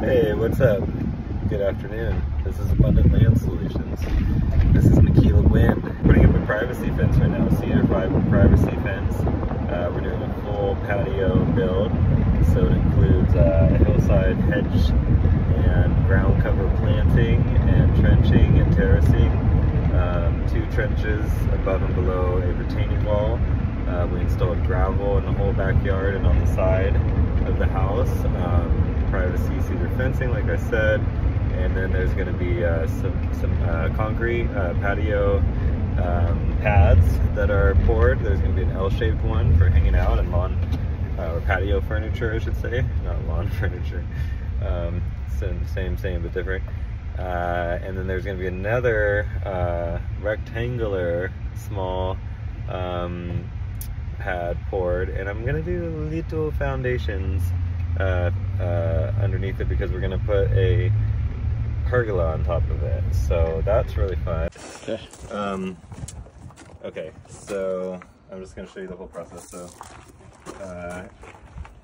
Hey, what's up? Good afternoon. This is Abundant Land Solutions. This is Makila Wind. Putting up a privacy fence right now, Cedar Privacy Fence. We're doing a full patio build, so it includes a hillside hedge and ground cover planting and trenching and terracing. 2 trenches above and below a retaining wall. We installed gravel in the whole backyard and on the side of the house. Privacy cedar fencing, like I said, and then there's going to be some concrete patio pads that are poured. There's going to be an L-shaped one for hanging out and lawn or patio furniture, I should say, not lawn furniture. Same but different. And then there's going to be another rectangular small pad poured, and I'm going to do little foundations underneath it because we're going to put a pergola on top of it. So that's really fun. Okay, so I'm just going to show you the whole process. So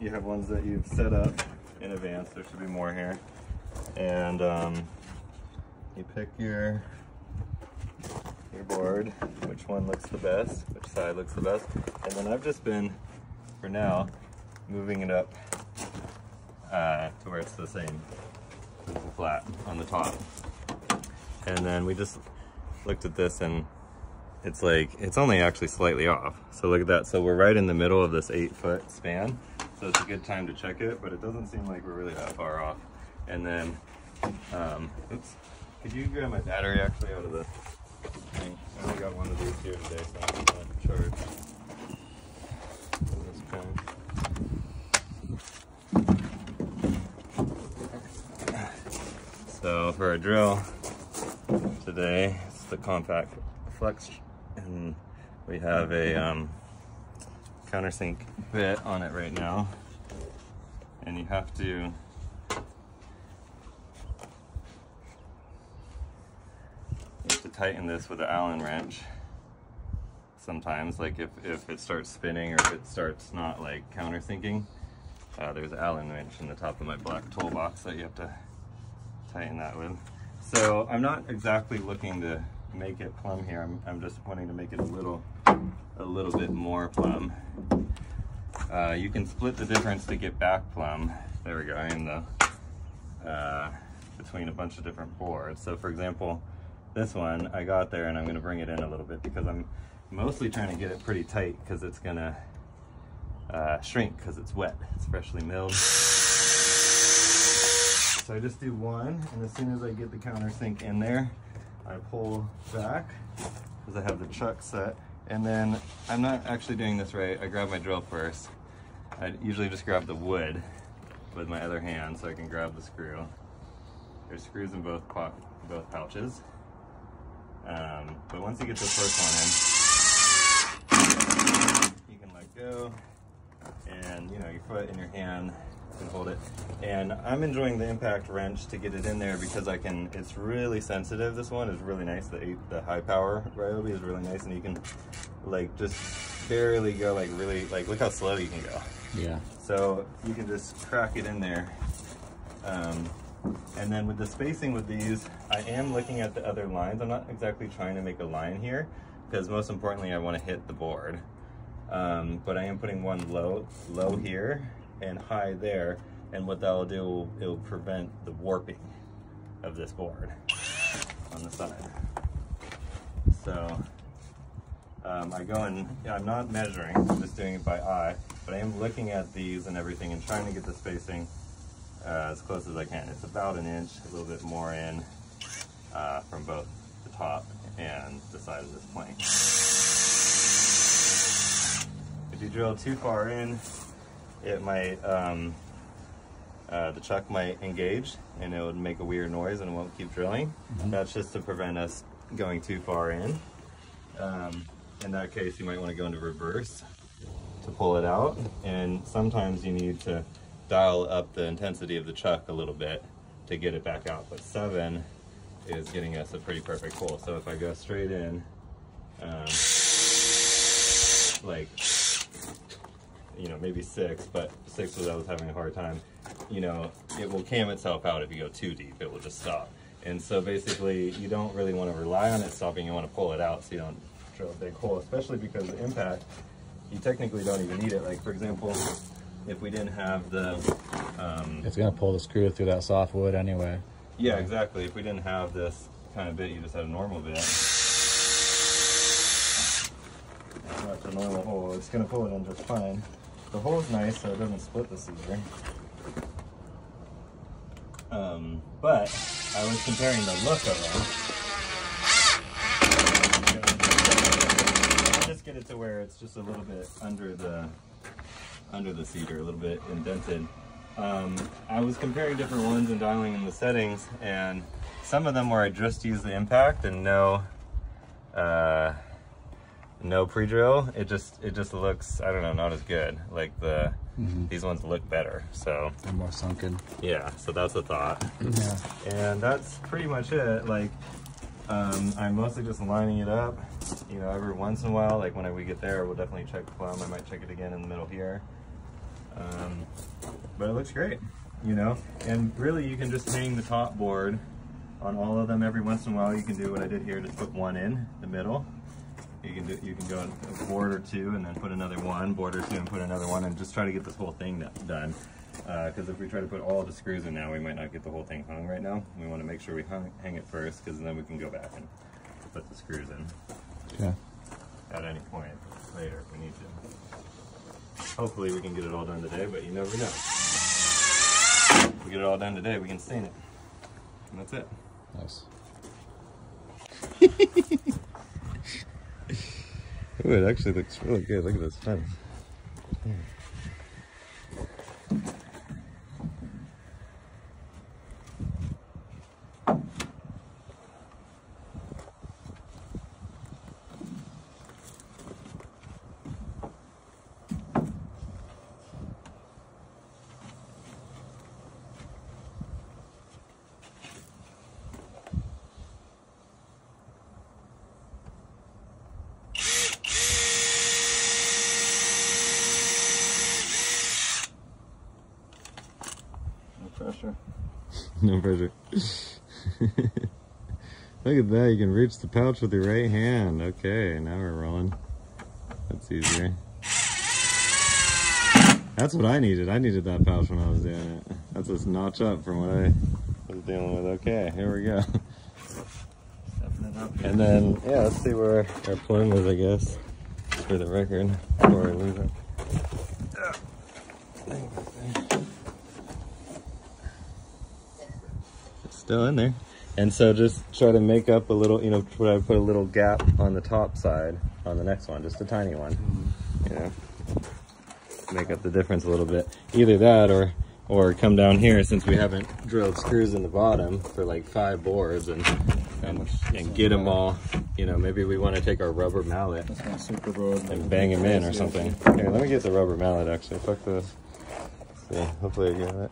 you have ones that you've set up in advance. There should be more here. And you pick your board, which one looks the best, which side looks the best. And then I've just been, for now, moving it up to where it's the same, flat on the top. And then we just looked at this and it's like, it's only actually slightly off. So look at that. So we're right in the middle of this 8-foot span. So it's a good time to check it, but it doesn't seem like we're really that far off. And then, oops, could you grab my battery actually out of the thing? I only got one of these here today, so I'm not charged. So for our drill today, it's the compact flex, and we have a countersink bit on it right now, and you have to tighten this with an Allen wrench sometimes, like if it starts spinning or if it starts not like countersinking. There's an Allen wrench in the top of my black toolbox that you have to tighten that with. So I'm not exactly looking to make it plumb here. I'm just wanting to make it a little bit more plumb. You can split the difference to get back plumb. There we go, in the between a bunch of different boards. So for example, this one I got there and I'm going to bring it in a little bit because I'm mostly trying to get it pretty tight because it's going to shrink because it's wet. It's freshly milled. So I just do one, and as soon as I get the countersink in there, I pull back because I have the chuck set. And then I'm not actually doing this right. I grab my drill first. I usually just grab the wood with my other hand so I can grab the screw. There's screws in both pouches. But once you get the first one in, you can let go, and you know, your foot and your hand can hold it. And I'm enjoying the impact wrench to get it in there because it's really sensitive. This one is really nice. The high power Ryobi is really nice, and you can like just barely go, like really, like look how slow you can go. Yeah. So you can just crack it in there. And then with the spacing with these, I am looking at the other lines. I'm not exactly trying to make a line here because most importantly, I want to hit the board. But I am putting one low here and high there. And what that'll do, it'll prevent the warping of this board on the side. So I go and I'm not measuring, I'm just doing it by eye, but I am looking at these and everything and trying to get the spacing as close as I can. It's about an inch, a little bit more in from both the top and the side of this plank. If you drill too far in, it might, the chuck might engage and it would make a weird noise and it won't keep drilling. That's just to prevent us going too far in. In that case, you might want to go into reverse to pull it out, and sometimes you need to dial up the intensity of the chuck a little bit to get it back out. But 7 is getting us a pretty perfect pull. So if I go straight in, like, you know, maybe 6, but 6 was I was having a hard time. you know, it will cam itself out if you go too deep. It will just stop. And so basically, you don't really want to rely on it stopping. You want to pull it out so you don't drill a big hole, especially because the impact, you technically don't even need it. Like, for example, if we didn't have the... it's going to pull the screw through that soft wood anyway. Yeah, exactly. If we didn't have this kind of bit, you just had a normal bit. That's a normal hole. It's going to pull it in just fine. The hole's nice, so it doesn't split the cedar. But I was comparing the look of them. I'll just get it to where it's just a little bit under the cedar, a little bit indented. I was comparing different ones and dialing in the settings, and some of them where I just use the impact and no pre-drill, it just looks, I don't know, not as good. Like these ones look better, so they're more sunken. Yeah, so that's a thought. Yeah, and that's pretty much it. Like I'm mostly just lining it up, you know, every once in a while. Like when we get there, we'll definitely check the plumb. I might check it again in the middle here. But it looks great, you know. And really, you can just hang the top board on all of them every once in a while. You can do what I did here, just put one in the middle. You can go a board or two and then put another one, board or two and put another one, and just try to get this whole thing done. Because if we try to put all the screws in now, we might not get the whole thing hung right now. We want to make sure we hang it first, because then we can go back and put the screws in. Okay. At any point later if we need to. Hopefully we can get it all done today, but you never know. If we get it all done today, we can stain it. And that's it. Nice. Ooh, it actually looks really good. Look at this fence. Yeah. Pressure. No pressure. Look at that, you can reach the pouch with your right hand. Okay, now we're rolling. That's easier. That's what I needed. I needed that pouch when I was doing it. That's a notch up from what I was dealing with. Okay, here we go. And then, yeah, let's see where our plume is, I guess, for the record, before I lose it. Still in there. And so just try to make up a little, you know, try to put a little gap on the top side on the next one, just a tiny one, you know, make up the difference a little bit. Either that or come down here, since we haven't drilled screws in the bottom for like 5 boards and get them all, you know, maybe we want to take our rubber mallet and bang them in or something. Here, let me get the rubber mallet actually. Fuck this. See, hopefully I get it.